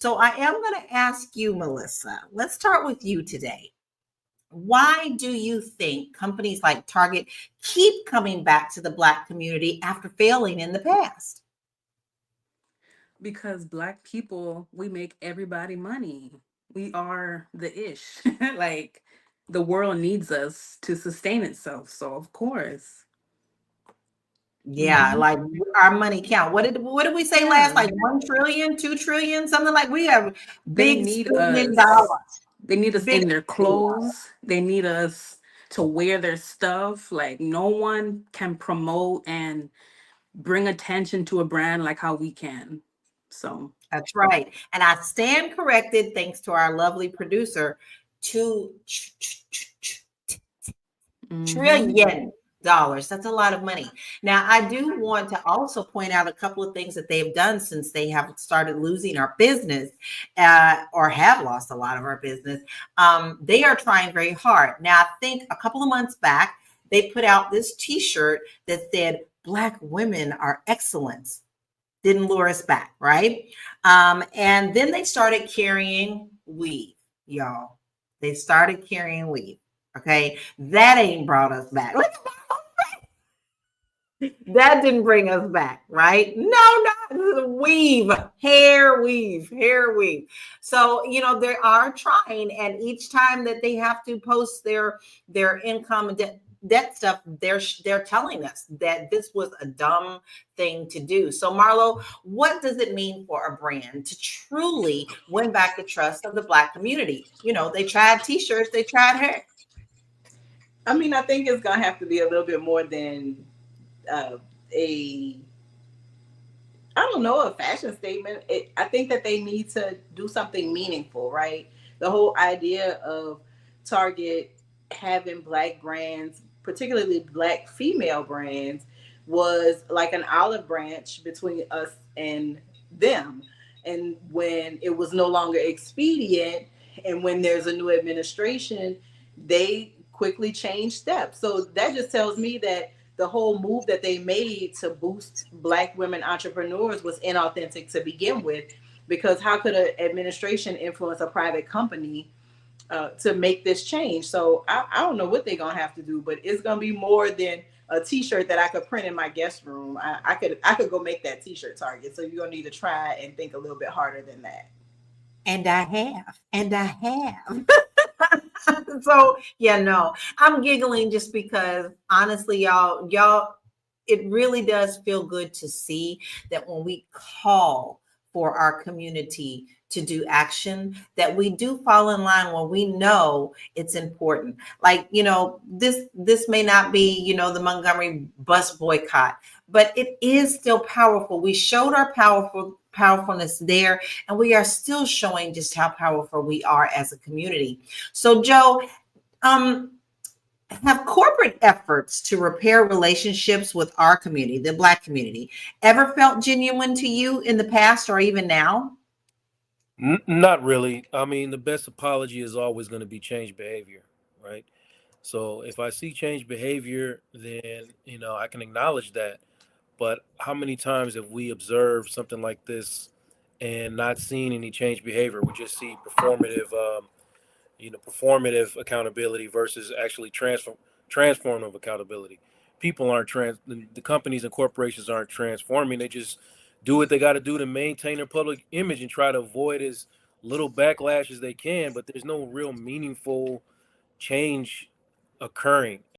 So I am going to ask you, Melissa. Let's start with you today. Why do you think companies like Target keep coming back to the Black community after failing in the past? Because Black people, we make everybody money. We are the ish. Like, the world needs us to sustain itself. So, of course. Yeah, Hmm. like our money count. What did we say last? Yeah. Like 1 trillion, 2 trillion, something like we have They big need spending us. dollars. They need us Big in their spending dollars. clothes. They need us to wear their stuff. Like, no one can promote and bring attention to a brand like how we can. So, That's right. And I stand corrected thanks to our lovely producer. 2 trillion dollars. That's a lot of money. Now, I do want to also point out a couple of things that they've done since they have started losing our business, or have lost a lot of our business. They are trying very hard. Now, I think a couple of months back, they put out this T-shirt that said, "Black women are excellence." Didn't lure us back, right? And then they started carrying weave, y'all. They started carrying weave. Okay, that ain't brought us back. That didn't bring us back, right? No, no, weave, hair weave. So they are trying, and each time that they have to post their income and debt stuff, they're telling us that this was a dumb thing to do. So Marlo, what does it mean for a brand to truly win back the trust of the Black community? They tried T-shirts, they tried hair. I mean, I think it's gonna have to be a little bit more than a I don't know, a fashion statement. I think that they need to do something meaningful, right? The whole idea of Target having Black brands, particularly Black female brands, was like an olive branch between us and them. And when it was no longer expedient, and when there's a new administration, they quickly changed steps. So that just tells me that the whole move that they made to boost Black women entrepreneurs was inauthentic to begin with, because how could an administration influence a private company to make this change? So I don't know what they're gonna have to do, but it's gonna be more than a T-shirt that I could print in my guest room. I could go make that T-shirt, Target. So you're gonna need to try and think a little bit harder than that. And I have. So yeah, no, I'm giggling just because honestly, y'all, it really does feel good to see that when we call for our community to do action, that we do fall in line when we know it's important. Like, this may not be, the Montgomery bus boycott, but it is still powerful. We showed our powerfulness there, and we are still showing just how powerful we are as a community. So Joe, um, have corporate efforts to repair relationships with our community, the Black community, ever felt genuine to you in the past or even now? Not really. I mean, the best apology is always going to be change behavior, right? So if I see change behavior, then I can acknowledge that. But how many times have we observed something like this and not seen any change behavior? We just see performative accountability versus actually transformative accountability. People aren't the companies and corporations aren't transforming. They just do what they got to do to maintain their public image and try to avoid as little backlash as they can. But there's no real meaningful change occurring.